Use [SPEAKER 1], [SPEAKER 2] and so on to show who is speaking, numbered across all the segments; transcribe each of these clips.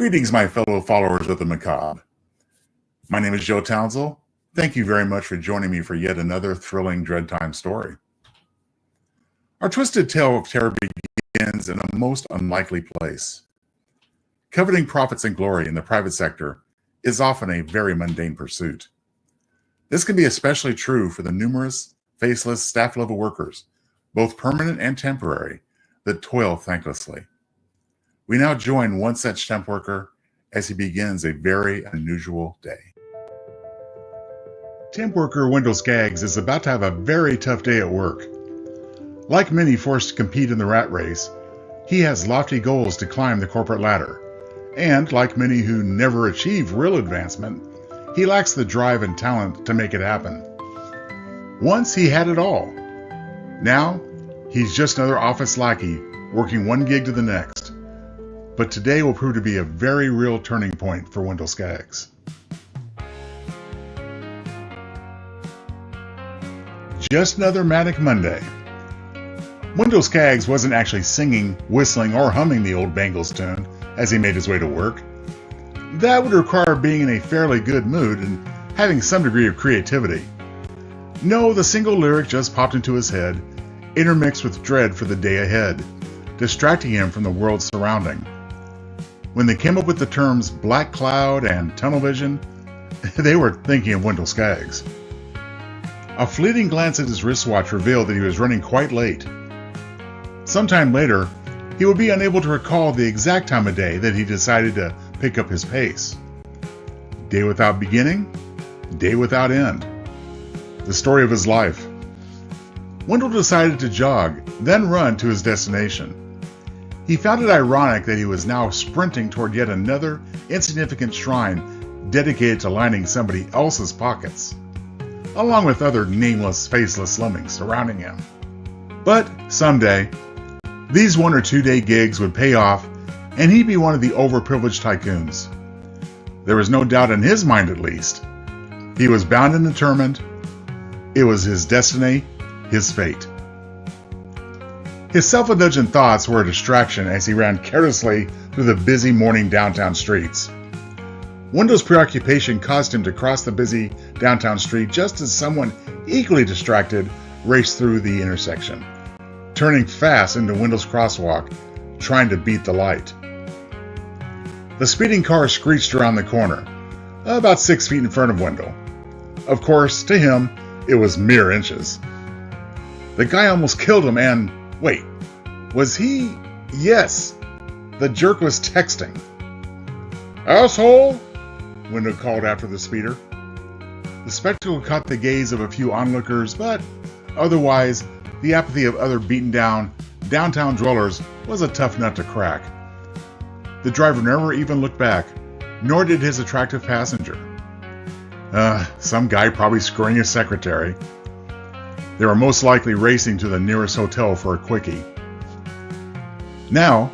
[SPEAKER 1] Greetings, my fellow followers of the macabre. My name is Joe Townsel. Thank you very much for joining me for yet another thrilling Dreadtime story. Our twisted tale of terror begins in a most unlikely place. Coveting profits and glory in the private sector is often a very mundane pursuit. This can be especially true for the numerous, faceless staff-level workers, both permanent and temporary, that toil thanklessly. We now join one such temp worker as he begins a very unusual day. Temp worker Wendell Skaggs is about to have a very tough day at work. Like many forced to compete in the rat race, he has lofty goals to climb the corporate ladder. And like many who never achieve real advancement, he lacks the drive and talent to make it happen. Once he had it all. Now, he's just another office lackey working one gig to the next. But today will prove to be a very real turning point for Wendell Skaggs. Just another manic Monday. Wendell Skaggs wasn't actually singing, whistling, or humming the old Bangles tune as he made his way to work. That would require being in a fairly good mood and having some degree of creativity. No, the single lyric just popped into his head, intermixed with dread for the day ahead, distracting him from the world surrounding. When they came up with the terms black cloud and tunnel vision, they were thinking of Wendell Skaggs. A fleeting glance at his wristwatch revealed that he was running quite late. Sometime later, he would be unable to recall the exact time of day that he decided to pick up his pace. Day without beginning, day without end. The story of his life. Wendell decided to jog, then run to his destination. He found it ironic that he was now sprinting toward yet another insignificant shrine dedicated to lining somebody else's pockets, along with other nameless, faceless lemmings surrounding him. But someday, these 1 or 2 day gigs would pay off and he'd be one of the overprivileged tycoons. There was no doubt in his mind, at least. He was bound and determined. It was his destiny, his fate. His self-indulgent thoughts were a distraction as he ran carelessly through the busy morning downtown streets. Wendell's preoccupation caused him to cross the busy downtown street just as someone equally distracted raced through the intersection, turning fast into Wendell's crosswalk, trying to beat the light. The speeding car screeched around the corner, about 6 feet in front of Wendell. Of course, to him, it was mere inches. The guy almost killed him and, wait, was he? Yes, the jerk was texting. "Asshole!" Wendell called after the speeder. The spectacle caught the gaze of a few onlookers, but otherwise, the apathy of other beaten-down downtown dwellers was a tough nut to crack. The driver never even looked back, nor did his attractive passenger. Some guy probably screwing his secretary. They were most likely racing to the nearest hotel for a quickie. Now,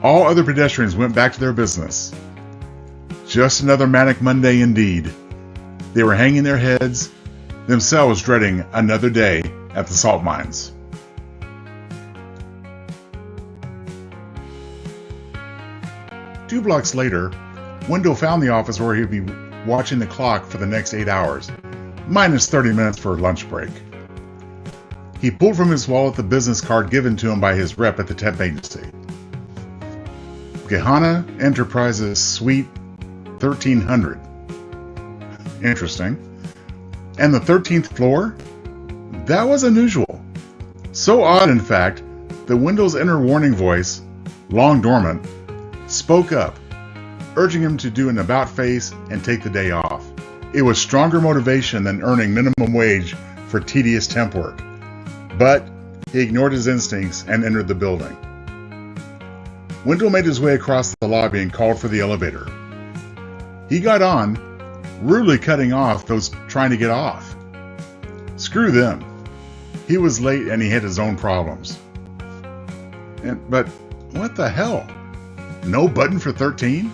[SPEAKER 1] all other pedestrians went back to their business. Just another manic Monday indeed. They were hanging their heads, themselves dreading another day at the salt mines. Two blocks later, Wendell found the office where he'd be watching the clock for the next 8 hours, minus 30 minutes for lunch break. He pulled from his wallet the business card given to him by his rep at the temp agency. Gehana Enterprises Suite 1300. Interesting. And the 13th floor? That was unusual. So odd, in fact, that Wendell's inner warning voice, long dormant, spoke up, urging him to do an about-face and take the day off. It was stronger motivation than earning minimum wage for tedious temp work. But he ignored his instincts and entered the building. Wendell made his way across the lobby and called for the elevator. He got on, rudely cutting off those trying to get off. Screw them. He was late and he had his own problems. But what the hell? No button for 13?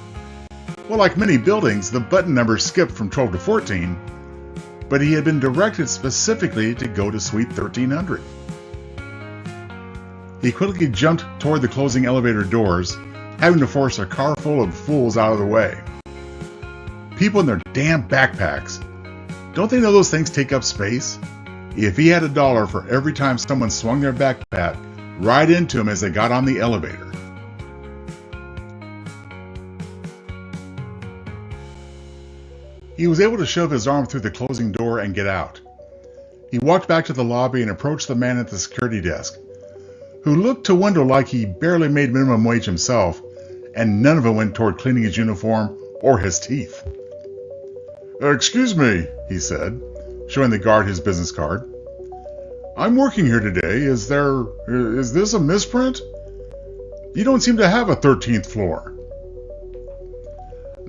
[SPEAKER 1] Well, like many buildings, the button number skipped from 12 to 14, but he had been directed specifically to go to Suite 1300. He quickly jumped toward the closing elevator doors, having to force a car full of fools out of the way. People in their damn backpacks. Don't they know those things take up space? If he had $1 for every time someone swung their backpack right into him as they got on the elevator. He was able to shove his arm through the closing door and get out. He walked back to the lobby and approached the man at the security desk, who looked to Wendell like he barely made minimum wage himself, and none of it went toward cleaning his uniform or his teeth. "Excuse me," he said, showing the guard his business card. "I'm working here today. Is this a misprint? You don't seem to have a 13th floor."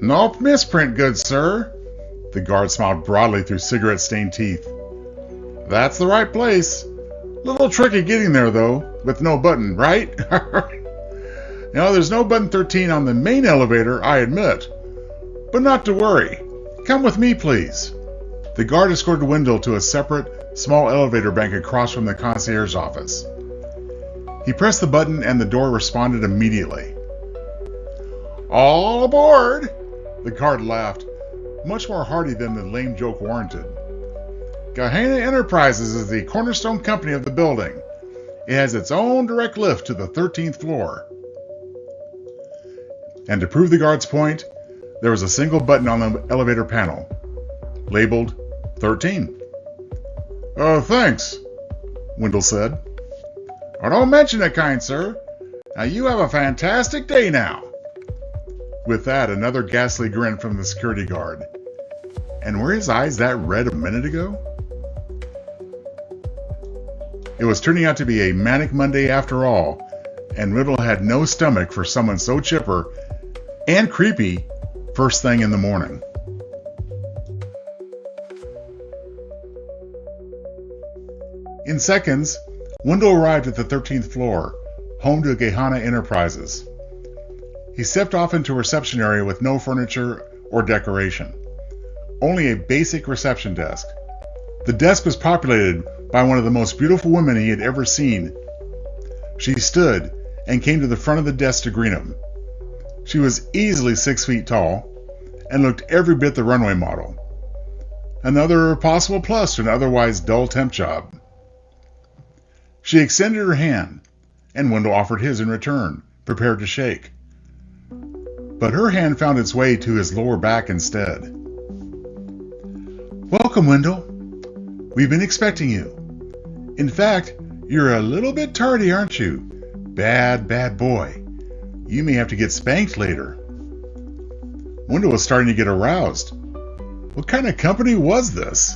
[SPEAKER 1] "Nope, misprint, good sir." The guard smiled broadly through cigarette-stained teeth. "That's the right place. Little tricky getting there, though, with no button, right?" There's no button 13 on the main elevator, I admit. But not to worry. Come with me, please. The guard escorted Wendell to a separate, small elevator bank across from the concierge office. He pressed the button and the door responded immediately. "All aboard!" The guard laughed, much more hearty than the lame joke warranted. "Gehenna Enterprises is the cornerstone company of the building. It has its own direct lift to the 13th floor." And to prove the guard's point, there was a single button on the elevator panel, labeled 13. Thanks," Wendell said. "Oh, don't mention it, kind sir. Now you have a fantastic day now." With that, another ghastly grin from the security guard. And were his eyes that red a minute ago? It was turning out to be a manic Monday after all, and Wendell had no stomach for someone so chipper and creepy first thing in the morning. In seconds, Wendell arrived at the 13th floor, home to Gehenna Enterprises. He stepped off into a reception area with no furniture or decoration, only a basic reception desk. The desk was populated by one of the most beautiful women he had ever seen. She stood and came to the front of the desk to greet him. She was easily 6 feet tall and looked every bit the runway model. Another possible plus to an otherwise dull temp job. She extended her hand, and Wendell offered his in return, prepared to shake. But her hand found its way to his lower back instead. "Welcome, Wendell. We've been expecting you. In fact, you're a little bit tardy, aren't you? Bad boy. You may have to get spanked later." Wendell was starting to get aroused. What kind of company was this?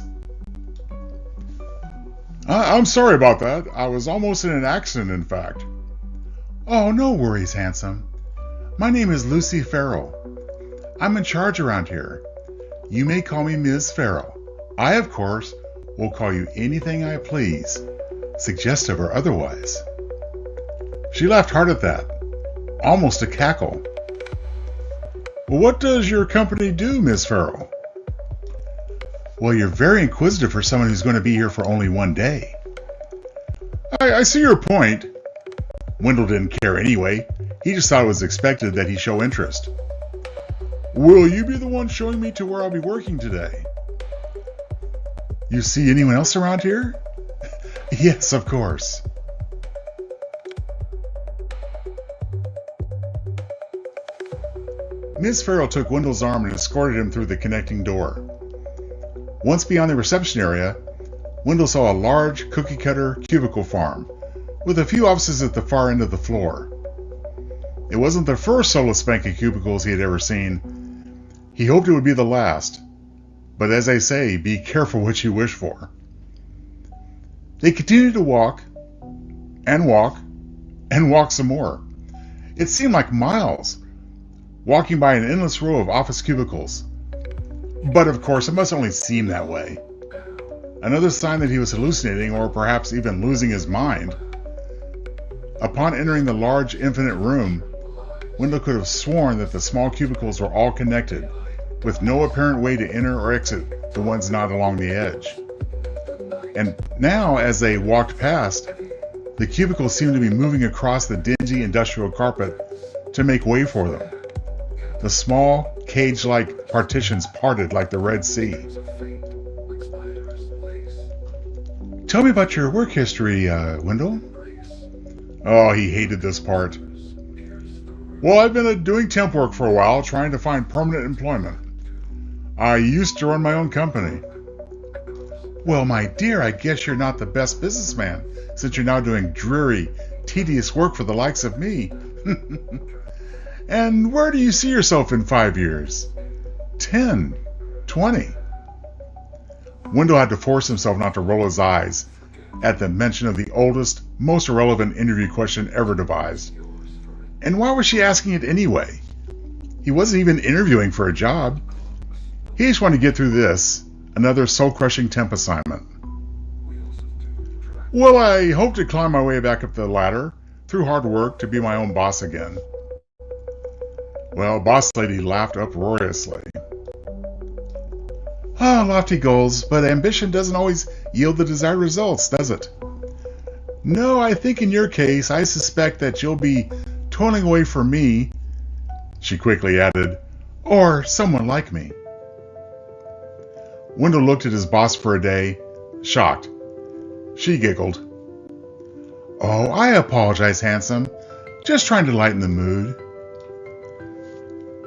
[SPEAKER 1] I'm sorry about that. I was almost in an accident, in fact." "Oh, no worries, handsome. My name is Lucy Farrell. I'm in charge around here. You may call me Ms. Farrell. I, of course, will call you anything I please, suggestive or otherwise." She laughed hard at that, almost a cackle. "Well, what does your company do, Ms. Farrell?" "Well, you're very inquisitive for someone who's going to be here for only one day." I see your point." Wendell didn't care anyway. He just thought it was expected that he show interest. "Will you be the one showing me to where I'll be working today?" "You see anyone else around here?" "Yes, of course." Ms. Farrell took Wendell's arm and escorted him through the connecting door. Once beyond the reception area, Wendell saw a large cookie-cutter cubicle farm, with a few offices at the far end of the floor. It wasn't the first solo spanking cubicles he had ever seen. He hoped it would be the last. But as they say, be careful what you wish for. They continued to walk, and walk, and walk some more. It seemed like miles, walking by an endless row of office cubicles. But of course, it must only seem that way. Another sign that he was hallucinating, or perhaps even losing his mind. Upon entering the large, infinite room, Wendell could have sworn that the small cubicles were all connected, with no apparent way to enter or exit the ones not along the edge. And now, as they walked past, the cubicles seemed to be moving across the dingy industrial carpet to make way for them. The small, cage-like partitions parted like the Red Sea. Tell me about your work history, Wendell. Oh, he hated this part. Well, I've been doing temp work for a while, trying to find permanent employment. I used to run my own company. Well, my dear, I guess you're not the best businessman, since you're now doing dreary, tedious work for the likes of me. And where do you see yourself in 5 years? 10? 20? Wendell had to force himself not to roll his eyes at the mention of the oldest, most irrelevant interview question ever devised. And why was she asking it anyway? He wasn't even interviewing for a job. He just wanted to get through this, another soul-crushing temp assignment. Well, I hope to climb my way back up the ladder, through hard work, to be my own boss again. Well, Boss Lady laughed uproariously. Ah, lofty goals, but ambition doesn't always yield the desired results, does it? No, I think in your case, I suspect that you'll be toiling away for me, she quickly added, or someone like me. Wendell looked at his boss for a day, shocked. She giggled. Oh, I apologize, handsome. Just trying to lighten the mood.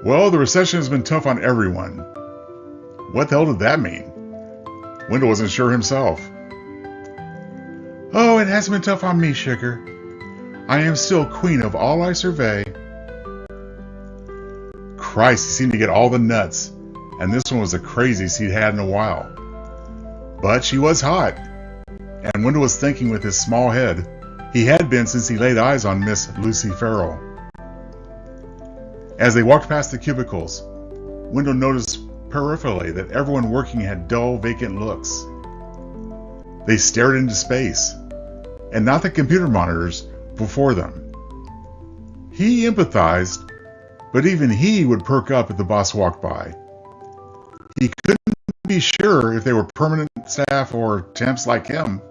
[SPEAKER 1] Well, the recession has been tough on everyone. What the hell did that mean? Wendell wasn't sure himself. Oh, it hasn't been tough on me, sugar. I am still queen of all I survey. Christ, he seemed to get all the nuts, and this one was the craziest he'd had in a while. But she was hot, and Wendell was thinking with his small head, he had been since he laid eyes on Miss Lucy Farrell. As they walked past the cubicles, Wendell noticed peripherally that everyone working had dull, vacant looks. They stared into space, and not the computer monitors before them. He empathized, but even he would perk up if the boss walked by. He couldn't be sure if they were permanent staff or temps like him.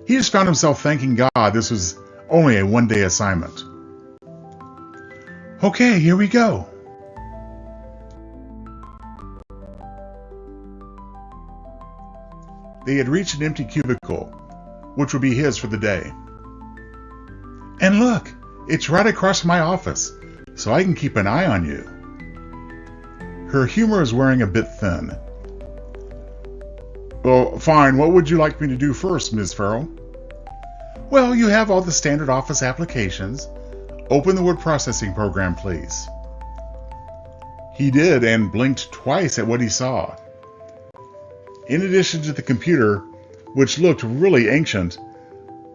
[SPEAKER 1] He just found himself thanking God this was only a one-day assignment. Okay, here we go. They had reached an empty cubicle, which would be his for the day. And look, it's right across from my office, so I can keep an eye on you. Her humor is wearing a bit thin. Well, fine, what would you like me to do first, Ms. Farrell? Well, you have all the standard office applications. Open the word processing program, please. He did, and blinked twice at what he saw. In addition to the computer, which looked really ancient,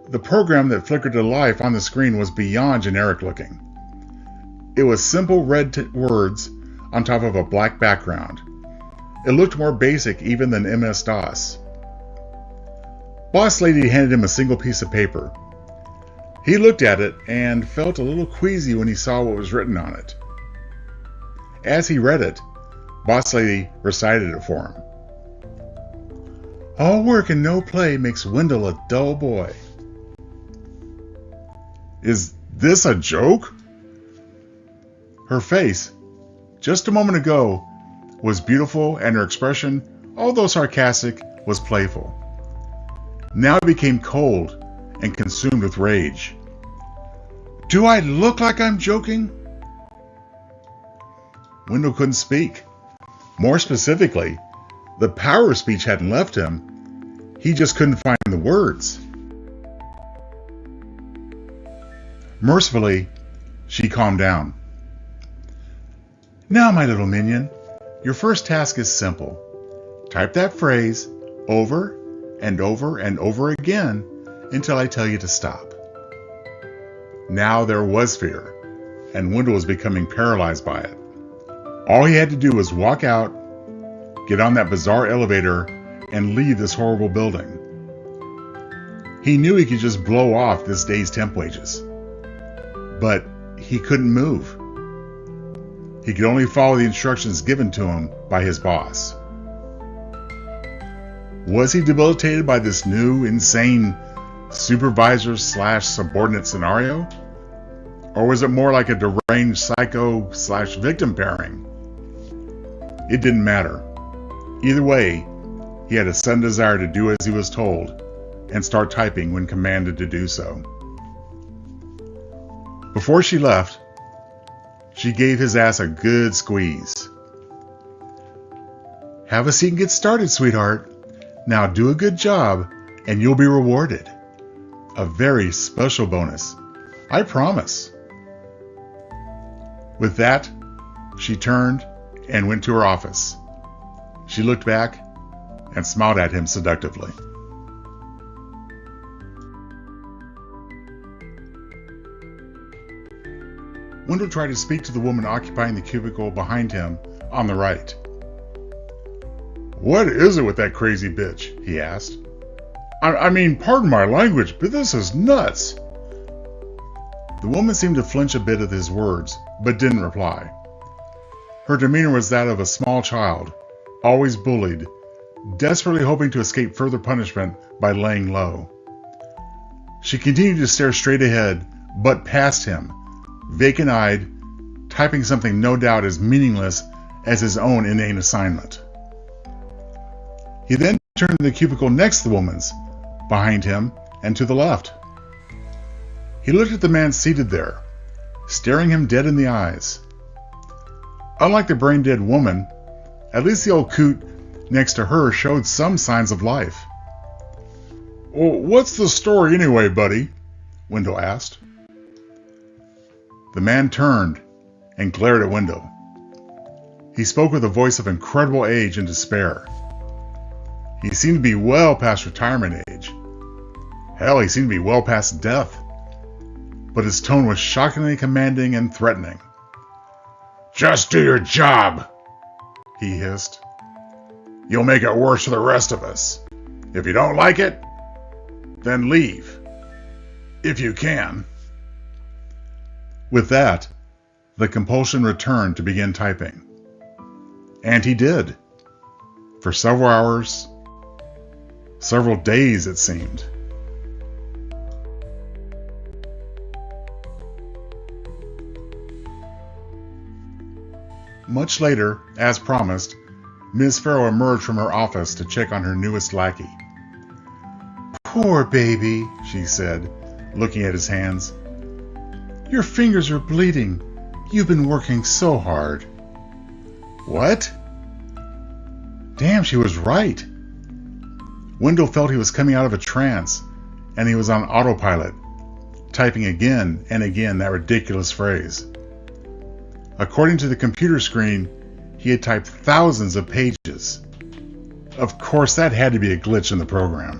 [SPEAKER 1] the program that flickered to life on the screen was beyond generic looking. It was simple red words on top of a black background. It looked more basic even than MS-DOS. Boss Lady handed him a single piece of paper. He looked at it and felt a little queasy when he saw what was written on it. As he read it, Boss Lady recited it for him. All work and no play makes Wendell a dull boy. Is this a joke? Her face, just a moment ago, was beautiful, and her expression, although sarcastic, was playful. Now it became cold and consumed with rage. Do I look like I'm joking? Wendell couldn't speak. More specifically, the power of speech hadn't left him. He just couldn't find the words. Mercifully, she calmed down. Now, my little minion, your first task is simple. Type that phrase over and over and over again until I tell you to stop. Now there was fear, and Wendell was becoming paralyzed by it. All he had to do was walk out, get on that bizarre elevator, and leave this horrible building. He knew he could just blow off this day's temp wages. But he couldn't move. He could only follow the instructions given to him by his boss. Was he debilitated by this new, insane supervisor/subordinate scenario? Or was it more like a deranged psycho/victim pairing? It didn't matter. Either way, he had a sudden desire to do as he was told and start typing when commanded to do so. Before she left, she gave his ass a good squeeze. "Have a seat and get started, sweetheart. Now do a good job and you'll be rewarded. A very special bonus, I promise." With that, she turned and went to her office. She looked back and smiled at him seductively. Wendell tried to speak to the woman occupying the cubicle behind him on the right. "What is it with that crazy bitch?" he asked. I mean, pardon my language, but this is nuts." The woman seemed to flinch a bit at his words, but didn't reply. Her demeanor was that of a small child, always bullied, desperately hoping to escape further punishment by laying low. She continued to stare straight ahead, but past him, vacant-eyed, typing something no doubt as meaningless as his own inane assignment. He then turned to the cubicle next to the woman's, behind him and to the left. He looked at the man seated there, staring him dead in the eyes. Unlike the brain-dead woman, at least the old coot next to her showed some signs of life. "Well, what's the story anyway, buddy?" Wendell asked. The man turned and glared at Wendell. He spoke with a voice of incredible age and despair. He seemed to be well past retirement age. Hell, he seemed to be well past death. But his tone was shockingly commanding and threatening. "Just do your job," he hissed. "You'll make it worse for the rest of us. If you don't like it, then leave. If you can." With that, the compulsion returned to begin typing. And he did. For several hours, several days it seemed. Much later, as promised, Ms. Farrell emerged from her office to check on her newest lackey. "Poor baby," she said, looking at his hands. "Your fingers are bleeding. You've been working so hard." "What?" Damn, she was right. Wendell felt he was coming out of a trance, and he was on autopilot, typing again and again that ridiculous phrase. According to the computer screen, he had typed thousands of pages. Of course, that had to be a glitch in the program.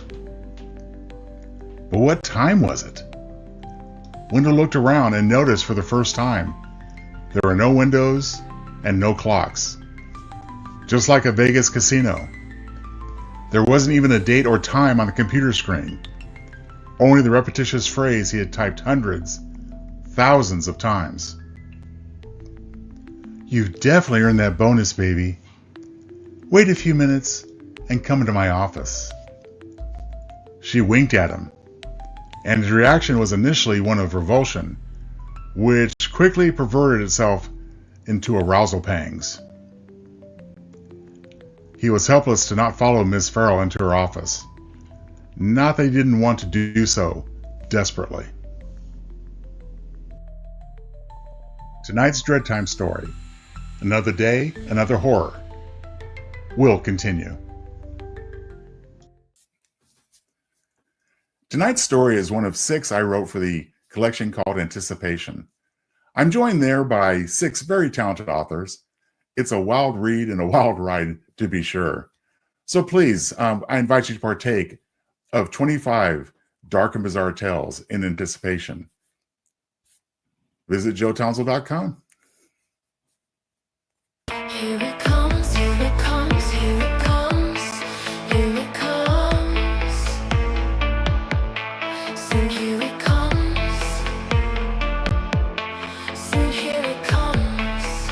[SPEAKER 1] But what time was it? Wendell looked around and noticed for the first time there were no windows and no clocks. Just like a Vegas casino. There wasn't even a date or time on the computer screen. Only the repetitious phrase he had typed hundreds, thousands of times. "You've definitely earned that bonus, baby. Wait a few minutes and come into my office." She winked at him, and his reaction was initially one of revulsion, which quickly perverted itself into arousal pangs. He was helpless to not follow Miss Farrell into her office. Not that he didn't want to do so desperately. Tonight's Dreadtime story, Another Day, Another Horror, will continue. Tonight's story is one of 6 I wrote for the collection called Anticipation. I'm joined there by 6 very talented authors. It's a wild read and a wild ride, to be sure. So please, I invite you to partake of 25 dark and bizarre tales in anticipation. Visit joetownsel.com.
[SPEAKER 2] Here it comes, here it comes, here it comes, here it comes. Sing, here it comes. Sing, here it comes.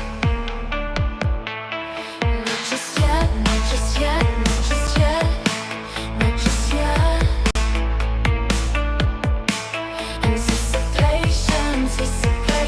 [SPEAKER 2] Not just yet, not just yet, not just yet, not just yet. Anticipation, anticipation.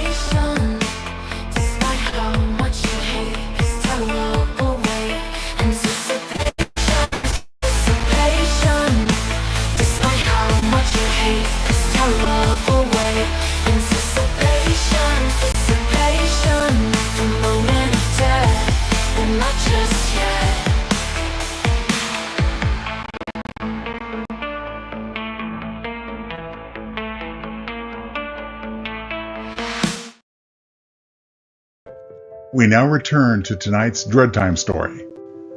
[SPEAKER 1] We now return to tonight's Dreadtime story.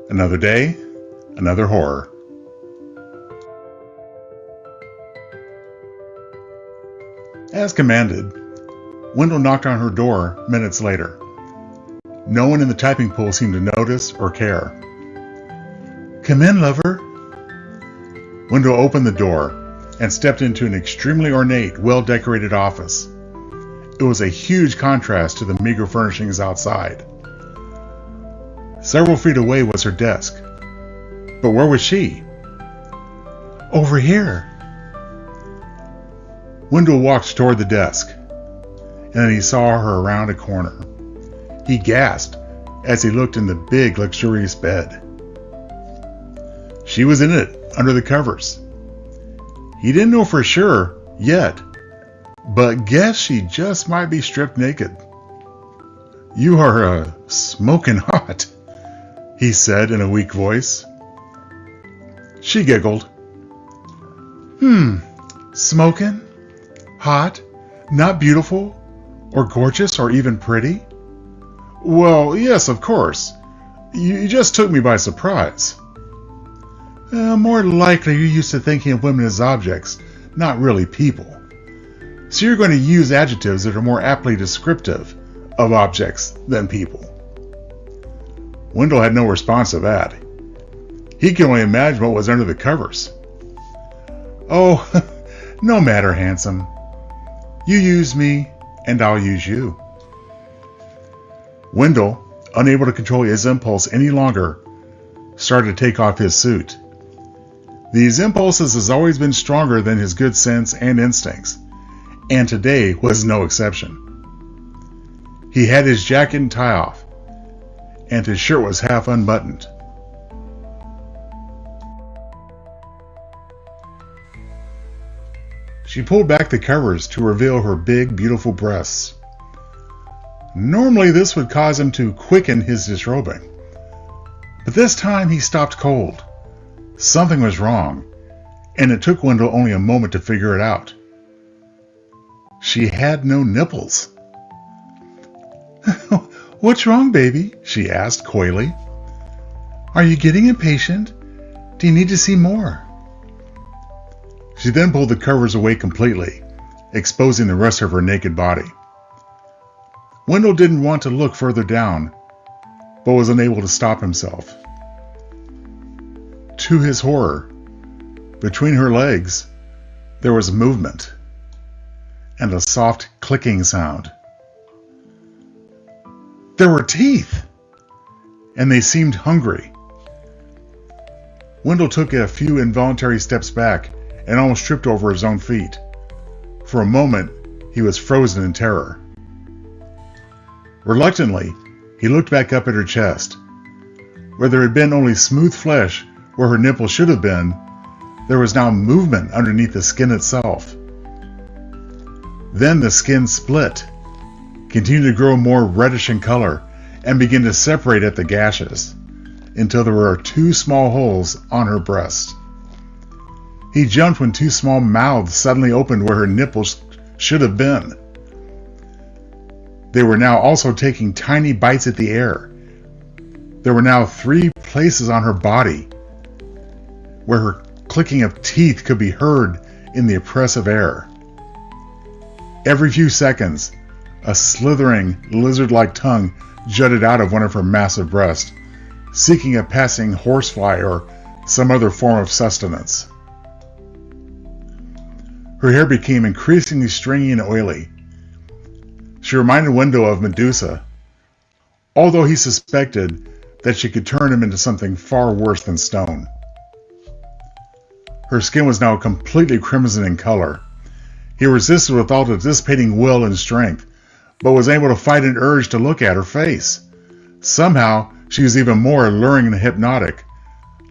[SPEAKER 1] Another day, another horror. As commanded, Wendell knocked on her door minutes later. No one in the typing pool seemed to notice or care. "Come in, lover." Wendell opened the door and stepped into an extremely ornate, well-decorated office. It was a huge contrast to the meager furnishings outside. Several feet away was her desk. But where was she? "Over here." Wendell walked toward the desk, and then he saw her around a corner. He gasped as he looked in the big, luxurious bed. She was in it, under the covers. He didn't know for sure yet, but guessed she just might be stripped naked. "You are smoking hot," he said in a weak voice. She giggled. Smoking? Hot? Not beautiful? Or gorgeous? Or even pretty?" "Well, yes, of course. You just took me by surprise." More likely you're used to thinking of women as objects, not really people. So you're going to use adjectives that are more aptly descriptive of objects than people." Wendell had no response to that. He could only imagine what was under the covers. "Oh, no matter, handsome. You use me, and I'll use you." Wendell, unable to control his impulse any longer, started to take off his suit. These impulses has always been stronger than his good sense and instincts, and today was no exception. He had his jacket and tie off, and his shirt was half unbuttoned. She pulled back the covers to reveal her big, beautiful breasts. Normally this would cause him to quicken his disrobing, but this time he stopped cold. Something was wrong, and it took Wendell only a moment to figure it out. She had no nipples. "What's wrong, baby?" she asked coyly. "Are you getting impatient? Do you need to see more?" She then pulled the covers away completely, exposing the rest of her naked body. Wendell didn't want to look further down, but was unable to stop himself. To his horror, between her legs, there was movement and a soft clicking sound. There were teeth, and they seemed hungry. Wendell took a few involuntary steps back and almost tripped over his own feet. For a moment, he was frozen in terror. Reluctantly, he looked back up at her chest. Where there had been only smooth flesh where her nipple should have been, there was now movement underneath the skin itself. Then the skin split, continued to grow more reddish in color, and began to separate at the gashes, until there were 2 small holes on her breast. He jumped when 2 small mouths suddenly opened where her nipples should have been. They were now also taking tiny bites at the air. There were now 3 places on her body where her clicking of teeth could be heard in the oppressive air. Every few seconds, a slithering, lizard-like tongue jutted out of one of her massive breasts, seeking a passing horsefly or some other form of sustenance. Her hair became increasingly stringy and oily. She reminded Wendell of Medusa, although he suspected that she could turn him into something far worse than stone. Her skin was now completely crimson in color. He resisted with all the dissipating will and strength, but was able to fight an urge to look at her face. Somehow, she was even more alluring and hypnotic,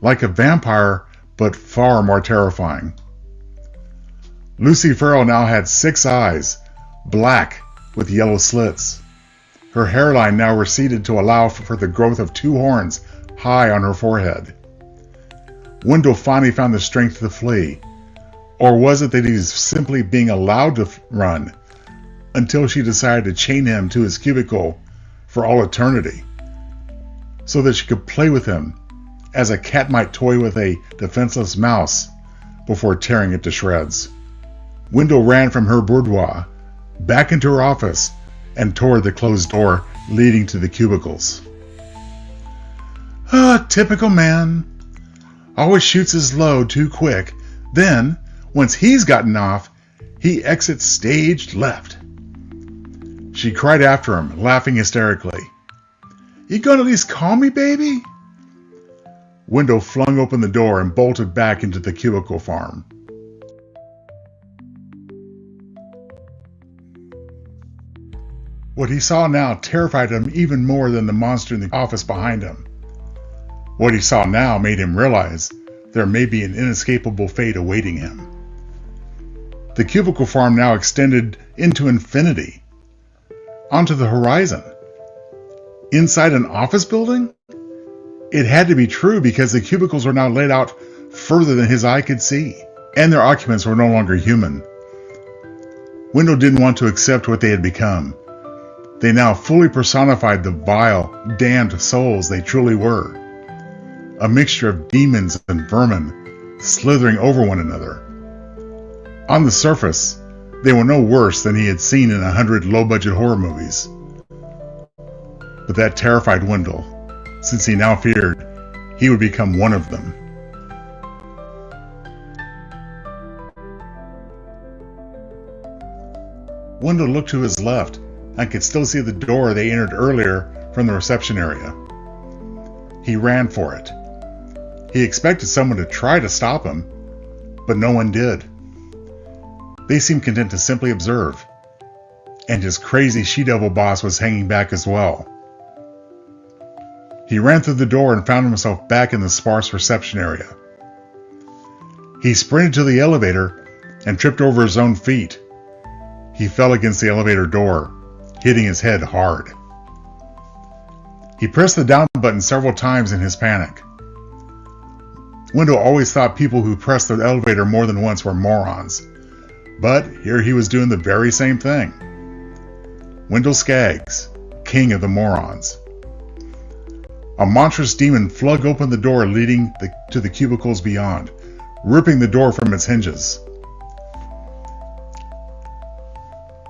[SPEAKER 1] like a vampire, but far more terrifying. Lucy Farrell now had 6 eyes, black with yellow slits. Her hairline now receded to allow for the growth of 2 horns high on her forehead. Wendell finally found the strength to flee, or was it that he was simply being allowed to run, until she decided to chain him to his cubicle for all eternity, so that she could play with him as a cat might toy with a defenseless mouse before tearing it to shreds. Wendell ran from her boudoir back into her office and toward the closed door leading to the cubicles. Typical man. Always shoots his load too quick. Then, once he's gotten off, he exits stage left. She cried after him, laughing hysterically. You gonna at least call me, baby? Wendell flung open the door and bolted back into the cubicle farm. What he saw now terrified him even more than the monster in the office behind him. What he saw now made him realize there may be an inescapable fate awaiting him. The cubicle farm now extended into infinity, onto the horizon. Inside an office building? It had to be true because the cubicles were now laid out further than his eye could see, and their occupants were no longer human. Wendell didn't want to accept what they had become. They now fully personified the vile, damned souls they truly were. A mixture of demons and vermin slithering over one another. On the surface, they were no worse than he had seen in 100 low-budget horror movies. But that terrified Wendell, since he now feared he would become one of them. Wendell looked to his left and could still see the door they entered earlier from the reception area. He ran for it. He expected someone to try to stop him, but no one did. They seemed content to simply observe, and his crazy she-devil boss was hanging back as well. He ran through the door and found himself back in the sparse reception area. He sprinted to the elevator and tripped over his own feet. He fell against the elevator door, hitting his head hard. He pressed the down button several times in his panic. Wendell always thought people who pressed the elevator more than once were morons, but here he was doing the very same thing. Wendell Skaggs, king of the morons. A monstrous demon flung open the door leading to the cubicles beyond, ripping the door from its hinges.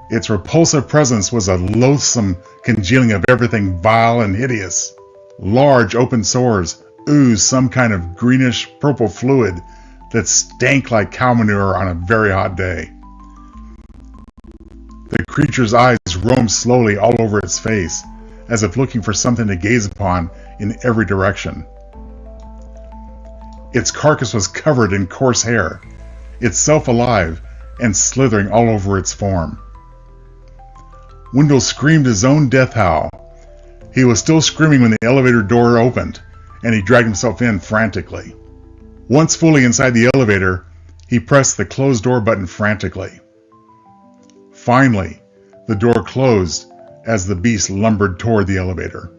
[SPEAKER 1] Its repulsive presence was a loathsome congealing of everything vile and hideous. Large open sores oozed some kind of greenish purple fluid that stank like cow manure on a very hot day. The creature's eyes roamed slowly all over its face, as if looking for something to gaze upon in every direction. Its carcass was covered in coarse hair, itself alive and slithering all over its form. Wendell screamed his own death howl. He was still screaming when the elevator door opened, and he dragged himself in frantically. Once fully inside the elevator, he pressed the closed door button frantically. Finally, the door closed as the beast lumbered toward the elevator.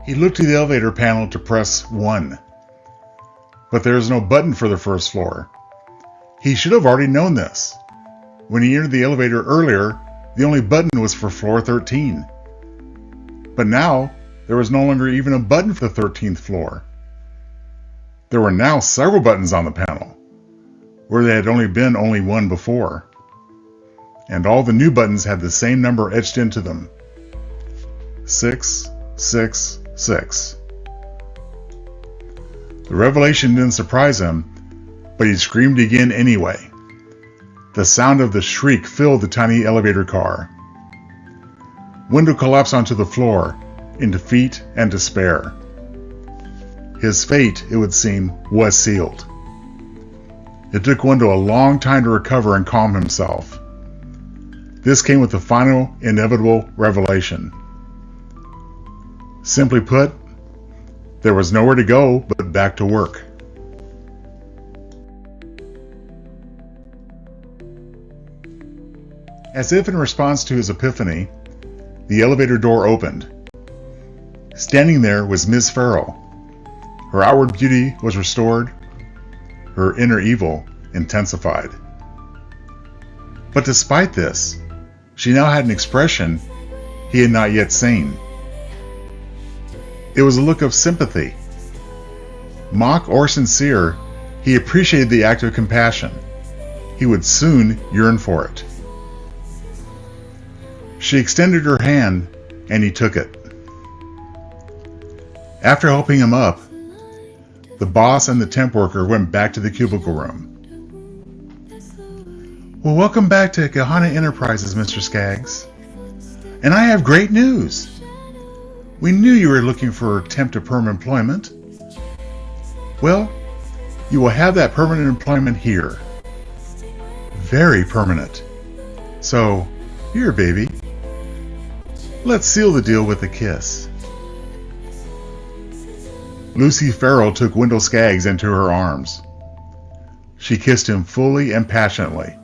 [SPEAKER 1] He looked to the elevator panel to press 1. But there is no button for the first floor. He should have already known this. When he entered the elevator earlier, the only button was for floor 13. But now, there was no longer even a button for the 13th floor. There were now several buttons on the panel, where there had only been one before. And all the new buttons had the same number etched into them. 666. The revelation didn't surprise him, but he screamed again anyway. The sound of the shriek filled the tiny elevator car. Wendell collapsed onto the floor in defeat and despair. His fate, it would seem, was sealed. It took Wendell a long time to recover and calm himself. This came with the final, inevitable revelation. Simply put, there was nowhere to go but back to work. As if in response to his epiphany, the elevator door opened. Standing there was Miss Farrell. Her outward beauty was restored, her inner evil intensified. But despite this, she now had an expression he had not yet seen. It was a look of sympathy. Mock or sincere, he appreciated the act of compassion. He would soon yearn for it. She extended her hand, and he took it. After helping him up, the boss and the temp worker went back to the cubicle room. Well, welcome back to Gahana Enterprises, Mr. Skaggs. And I have great news. We knew you were looking for temp to perm employment. Well, you will have that permanent employment here. Very permanent. So, here, baby. Let's seal the deal with a kiss. Lucy Farrell took Wendell Skaggs into her arms. She kissed him fully and passionately.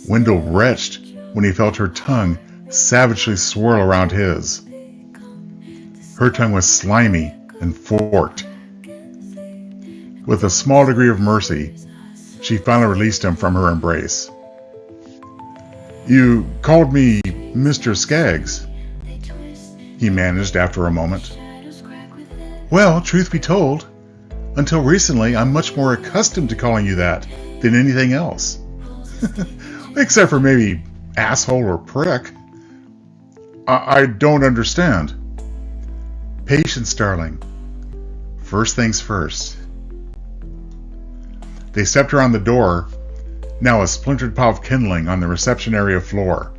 [SPEAKER 1] Wendell retched when he felt her tongue savagely swirl around his. Her tongue was slimy and forked. With a small degree of mercy, she finally released him from her embrace. You called me Mr. Skaggs, he managed after a moment. Well, truth be told, until recently I'm much more accustomed to calling you that than anything else. Except for maybe asshole or prick. I don't understand. Patience, darling. First things first. They stepped around the door, now a splintered pile of kindling on the reception area floor.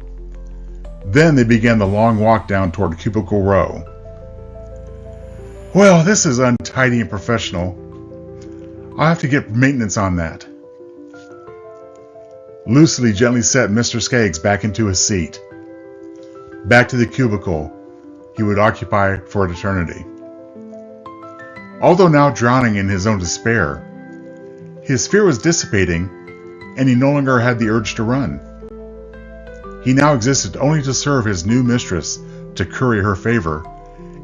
[SPEAKER 1] Then they began the long walk down toward Cubicle Row. Well, this is untidy and professional. I'll have to get maintenance on that. Lucy gently set Mr. Skaggs back into his seat. Back to the cubicle he would occupy for eternity. Although now drowning in his own despair, his fear was dissipating, and he no longer had the urge to run. He now existed only to serve his new mistress, to curry her favor,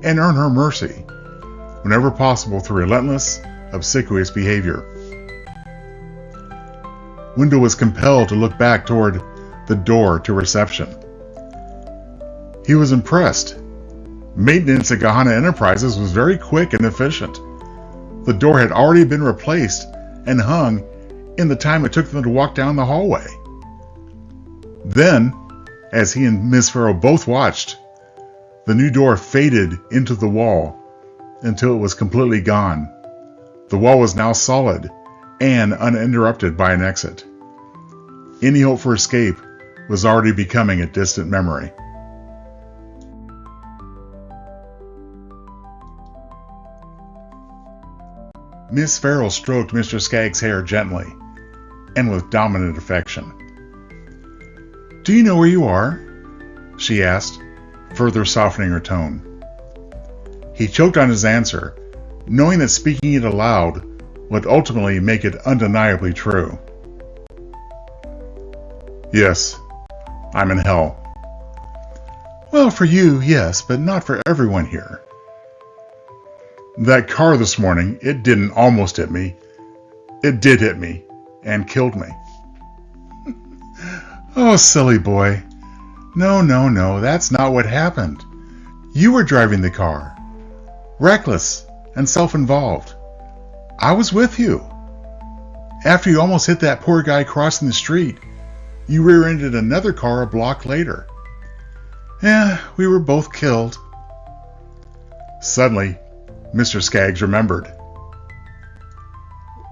[SPEAKER 1] and earn her mercy, whenever possible through relentless, obsequious behavior. Wendell was compelled to look back toward the door to reception. He was impressed. Maintenance at Gahana Enterprises was very quick and efficient. The door had already been replaced and hung in the time it took them to walk down the hallway. Then, as he and Miss Farrell both watched, the new door faded into the wall until it was completely gone. The wall was now solid and uninterrupted by an exit. Any hope for escape was already becoming a distant memory. Miss Farrell stroked Mr. Skaggs' hair gently and with dominant affection. Do you know where you are? She asked, further softening her tone. He choked on his answer, knowing that speaking it aloud would ultimately make it undeniably true. Yes, I'm in hell. Well, for you, yes, but not for everyone here. That car this morning, it didn't almost hit me. It did hit me and killed me. Oh, silly boy. No, that's not what happened. You were driving the car. Reckless and self-involved. I was with you. After you almost hit that poor guy crossing the street, you rear-ended another car a block later. We were both killed. Suddenly, Mr. Skaggs remembered.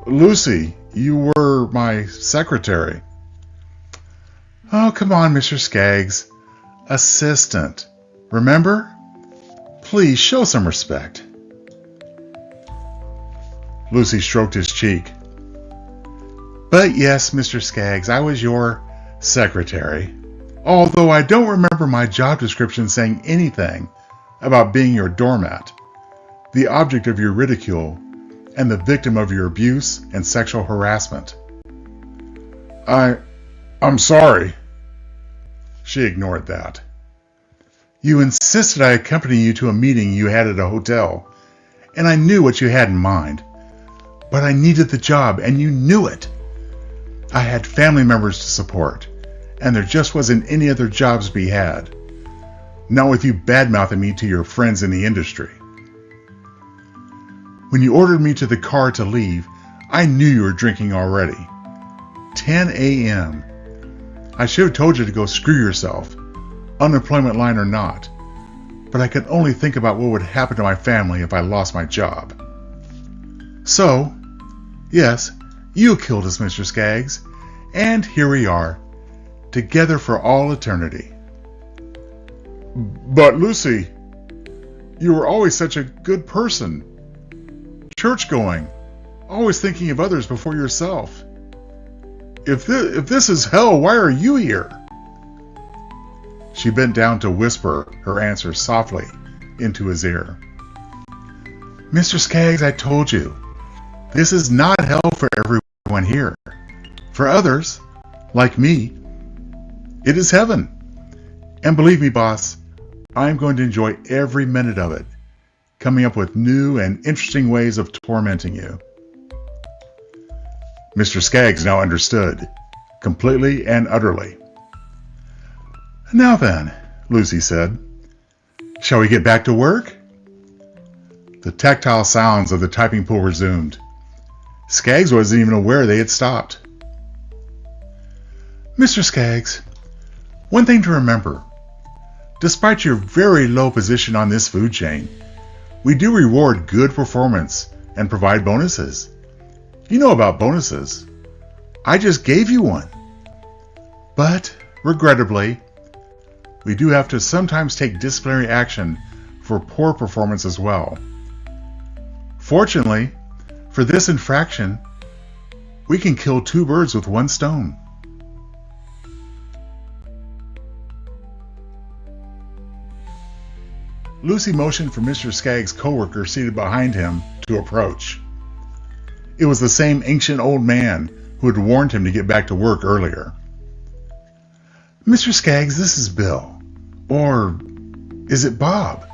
[SPEAKER 1] Lucy, you were my secretary. Oh, come on, Mr. Skaggs. Assistant. Remember? Please show some respect. Lucy stroked his cheek. But yes, Mr. Skaggs, I was your secretary. Although I don't remember my job description saying anything about being your doormat, the object of your ridicule, and the victim of your abuse and sexual harassment. I'm sorry. She ignored that. You insisted I accompany you to a meeting you had at a hotel, and I knew what you had in mind. But I needed the job, and you knew it. I had family members to support, and there just wasn't any other jobs to be had. Not with you bad-mouthing me to your friends in the industry. When you ordered me to the car to leave, I knew you were drinking already. 10 a.m. I should have told you to go screw yourself, unemployment line or not, but I could only think about what would happen to my family if I lost my job. So, yes, you killed us, Mr. Skaggs, and here we are, together for all eternity. But Lucy, you were always such a good person. Church-going, always thinking of others before yourself. If this is hell, why are you here? She bent down to whisper her answer softly into his ear. Mr. Skaggs, I told you, this is not hell for everyone here. For others, like me, it is heaven. And believe me, boss, I'm going to enjoy every minute of it, coming up with new and interesting ways of tormenting you. Mr. Skaggs now understood, completely and utterly. Now then, Lucy said, shall we get back to work? The tactile sounds of the typing pool resumed. Skaggs wasn't even aware they had stopped. Mr. Skaggs, one thing to remember. Despite your very low position on this food chain, we do reward good performance and provide bonuses. You know about bonuses. I just gave you one. But, regrettably, we do have to sometimes take disciplinary action for poor performance as well. Fortunately, for this infraction, we can kill 2 birds with 1 stone. Lucy motioned for Mr. Skaggs' co-worker seated behind him to approach. It was the same ancient old man who had warned him to get back to work earlier. Mr. Skaggs, this is Bill. Or is it Bob?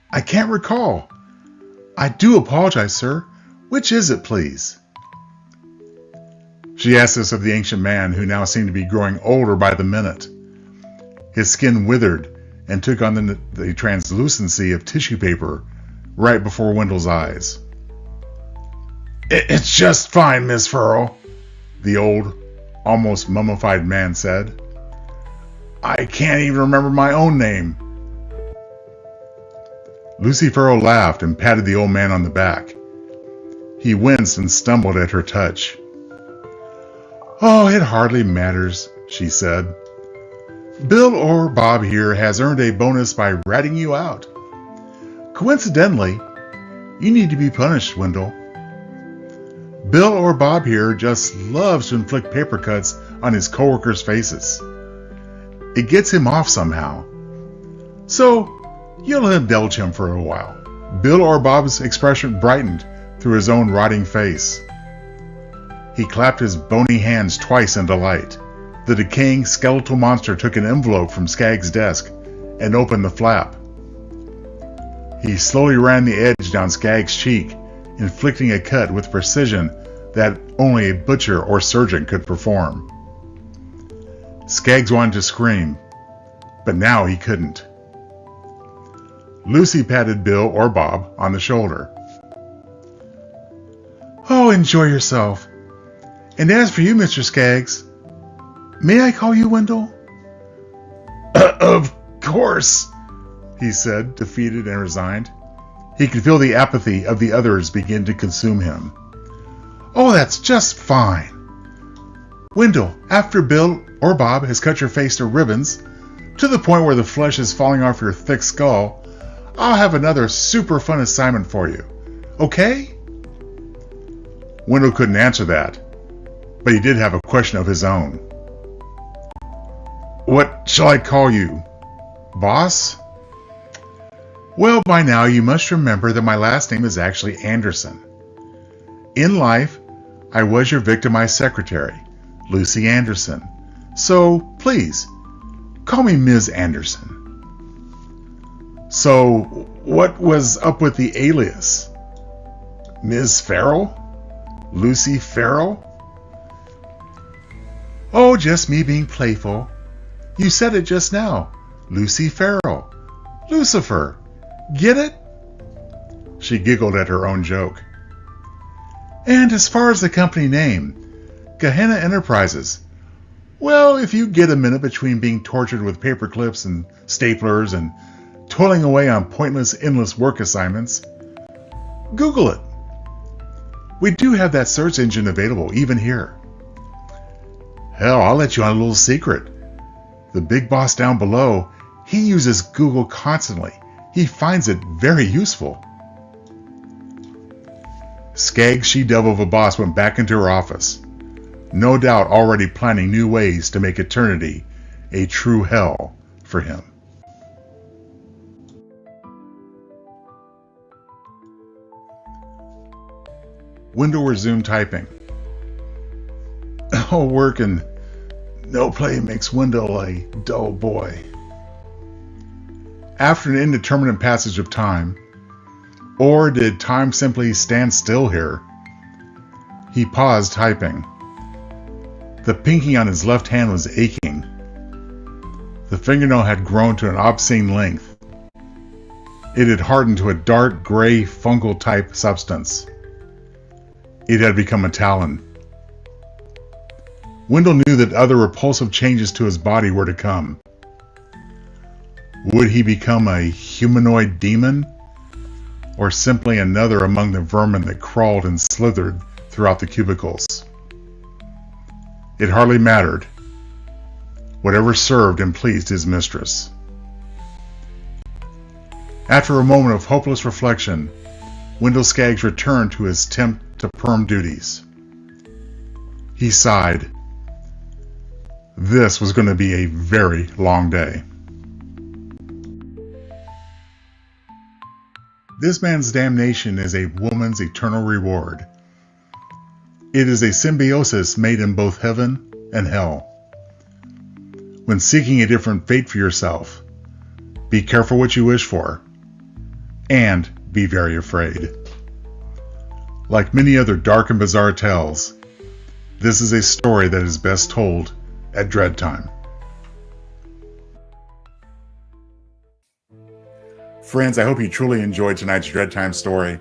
[SPEAKER 1] I can't recall. I do apologize, sir. Which is it, please? She asked this of the ancient man, who now seemed to be growing older by the minute. His skin withered and took on the translucency of tissue paper right before Wendell's eyes. It's just fine, Miss Furrow, the old, almost mummified man said. I can't even remember my own name. Lucy Furrow laughed and patted the old man on the back. He winced and stumbled at her touch. Oh, it hardly matters, she said. Bill or Bob here has earned a bonus by ratting you out. Coincidentally, you need to be punished, Wendell. Bill or Bob here just loves to inflict paper cuts on his coworkers' faces. It gets him off somehow. So, you'll indulge him for a while. Bill or Bob's expression brightened through his own rotting face. He clapped his bony hands twice in delight. The decaying skeletal monster took an envelope from Skaggs' desk and opened the flap. He slowly ran the edge down Skaggs' cheek, inflicting a cut with precision that only a butcher or surgeon could perform. Skaggs wanted to scream, but now he couldn't. Lucy patted Bill or Bob on the shoulder. Oh, enjoy yourself. And as for you, Mr. Skaggs, may I call you Wendell? Of course, he said, defeated and resigned. He could feel the apathy of the others begin to consume him. Oh, that's just fine. Wendell, after Bill or Bob has cut your face to ribbons, to the point where the flesh is falling off your thick skull, I'll have another super fun assignment for you. Okay? Wendell couldn't answer that, but he did have a question of his own. What shall I call you? Boss? Well, by now you must remember that my last name is actually Anderson. In life, I was your victimized secretary, Lucy Anderson. So, please, call me Ms. Anderson. So, what was up with the alias? Ms. Farrell? Lucy Farrell? Oh, just me being playful. You said it just now. Lucy Farrell. Lucifer. Get it? She giggled at her own joke. And as far as the company name, Gehenna Enterprises. Well, if you get a minute between being tortured with paper clips and staplers and toiling away on pointless, endless work assignments, Google it. We do have that search engine available, even here. Hell, I'll let you on a little secret. The big boss down below, he uses Google constantly. He finds it very useful. Skag's she-devil of a boss went back into her office, no doubt already planning new ways to make eternity a true hell for him. Wendell resumed typing. Oh, work and no play makes Wendell a dull boy. After an indeterminate passage of time, or did time simply stand still here? He paused typing. The pinky on his left hand was aching. The fingernail had grown to an obscene length. It had hardened to a dark gray fungal type substance. It had become a talon. Wendell knew that other repulsive changes to his body were to come. Would he become a humanoid demon? Or simply another among the vermin that crawled and slithered throughout the cubicles? It hardly mattered. Whatever served and pleased his mistress. After a moment of hopeless reflection, Wendell Skaggs returned to his temp to perm duties. He sighed. This was going to be a very long day. This man's damnation is a woman's eternal reward. It is a symbiosis made in both heaven and hell. When seeking a different fate for yourself, be careful what you wish for, and be very afraid. Like many other dark and bizarre tales, this is a story that is best told at Dreadtime. Friends, I hope you truly enjoyed tonight's Dreadtime story,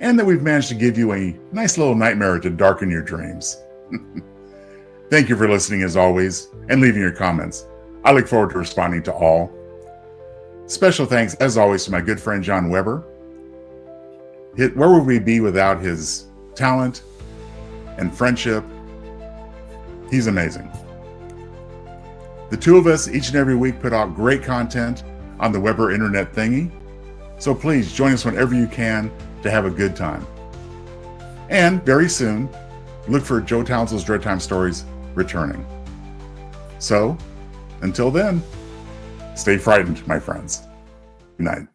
[SPEAKER 1] and that we've managed to give you a nice little nightmare to darken your dreams. Thank you for listening as always, and leaving your comments. I look forward to responding to all. Special thanks, as always, to my good friend John Weber. Where would we be without his talent and friendship? He's amazing. The two of us, each and every week, put out great content on the Weber Internet thingy. So please join us whenever you can to have a good time. And very soon, look for Joe Townsel's Dreadtime Stories returning. So, until then, stay frightened, my friends. Good night.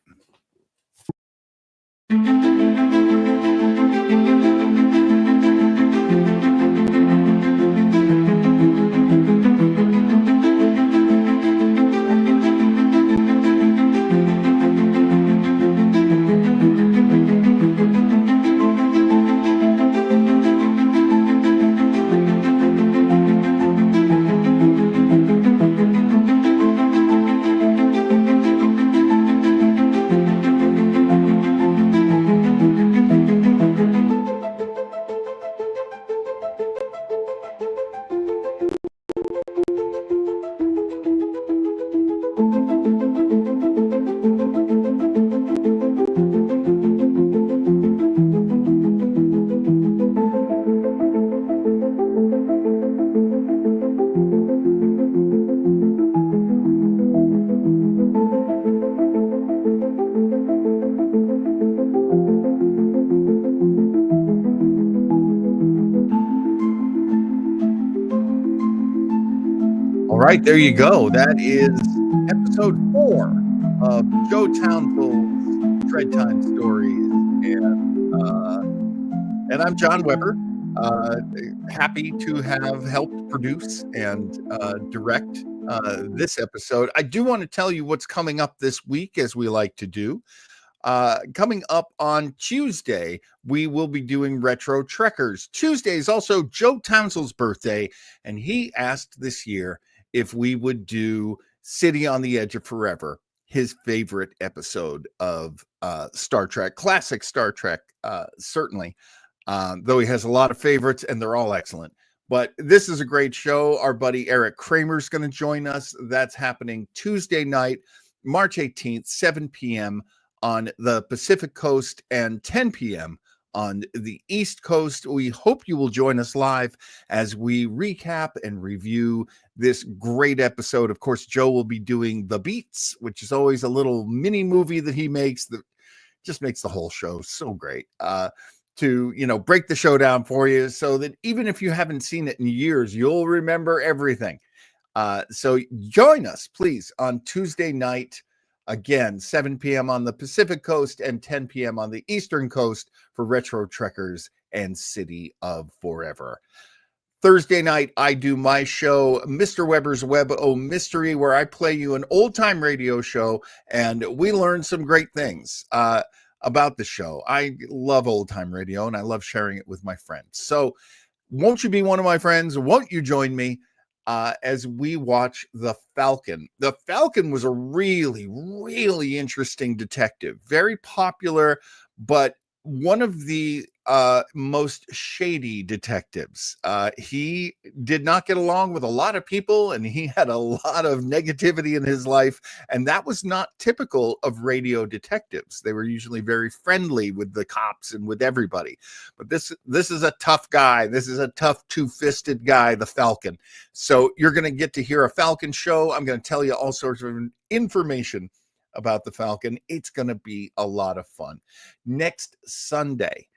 [SPEAKER 3] All right, there you go. That is episode 4 of Joe Townsel's Dreadtime Stories, and I'm John Weber. Happy to have helped produce and direct this episode. I do want to tell you what's coming up this week, as we like to do. Coming up on Tuesday, we will be doing Retro Trekkers. Tuesday is also Joe Townsel's birthday, and he asked this year if we would do City on the Edge of Forever, his favorite episode of Star Trek, classic Star Trek, certainly, though he has a lot of favorites, and they're all excellent. But this is a great show. Our buddy Eric Kramer's going to join us. That's happening Tuesday night, March 18th, 7 p.m. on the Pacific Coast and 10 p.m. on the East Coast. We hope you will join us live as we recap and review this great episode. Of course, Joe will be doing The Beats, which is always a little mini movie that he makes that just makes the whole show so great. To, break the show down for you so that even if you haven't seen it in years, you'll remember everything. So join us, please, on Tuesday night. Again, 7 p.m. on the Pacific Coast and 10 p.m. on the Eastern Coast for Retro Trekkers and City of Forever. Thursday night, I do my show, Mr. Weber's Web O Mystery, where I play you an old-time radio show, and we learn some great things about the show. I love old-time radio, and I love sharing it with my friends. So won't you be one of my friends? Won't you join me? As we watch The Falcon. The Falcon was a really, really interesting detective. Very popular, but one of the most shady detectives. He did not get along with a lot of people, and he had a lot of negativity in his life, and that was not typical of radio detectives. They were usually very friendly with the cops and with everybody. But this is a tough guy. This is a tough two-fisted guy, the Falcon. So you're going to get to hear a Falcon show. I'm going to tell you all sorts of information about the Falcon. It's going to be a lot of fun. Next Sunday,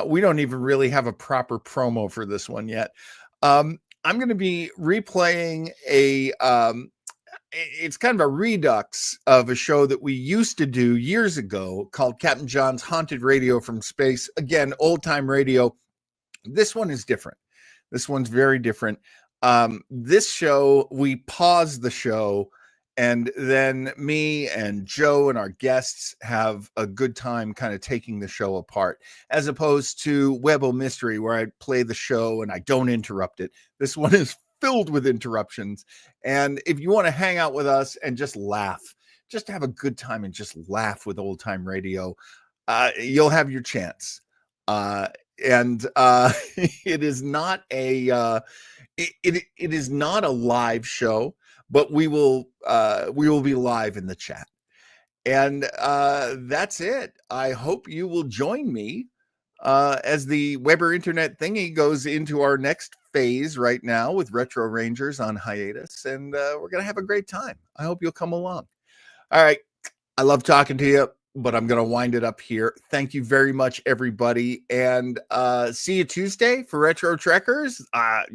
[SPEAKER 3] we don't even really have a proper promo for this one yet. I'm going to be replaying it's kind of a redux of a show that we used to do years ago called Captain John's Haunted Radio from Space. Again, old time radio. This one is different. This one's very different. This show, we pause the show, and then me and Joe and our guests have a good time kind of taking the show apart, as opposed to Web O Mystery, where I play the show and I don't interrupt it. This one is filled with interruptions. And if you want to hang out with us and just laugh, just have a good time and just laugh with old time radio, you'll have your chance. It is not a it is not a live show, but we will be live in the chat. And that's it. I hope you will join me as the Weber Internet thingy goes into our next phase right now with Retro Rangers on hiatus, and we're gonna have a great time. I hope you'll come along. All right, I love talking to you, but I'm gonna wind it up here. Thank you very much, everybody, and see you Tuesday for Retro Trekkers.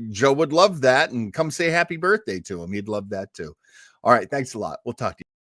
[SPEAKER 3] Joe would love that, and come say happy birthday to him. He'd love that too. All right, thanks a lot. We'll talk to you.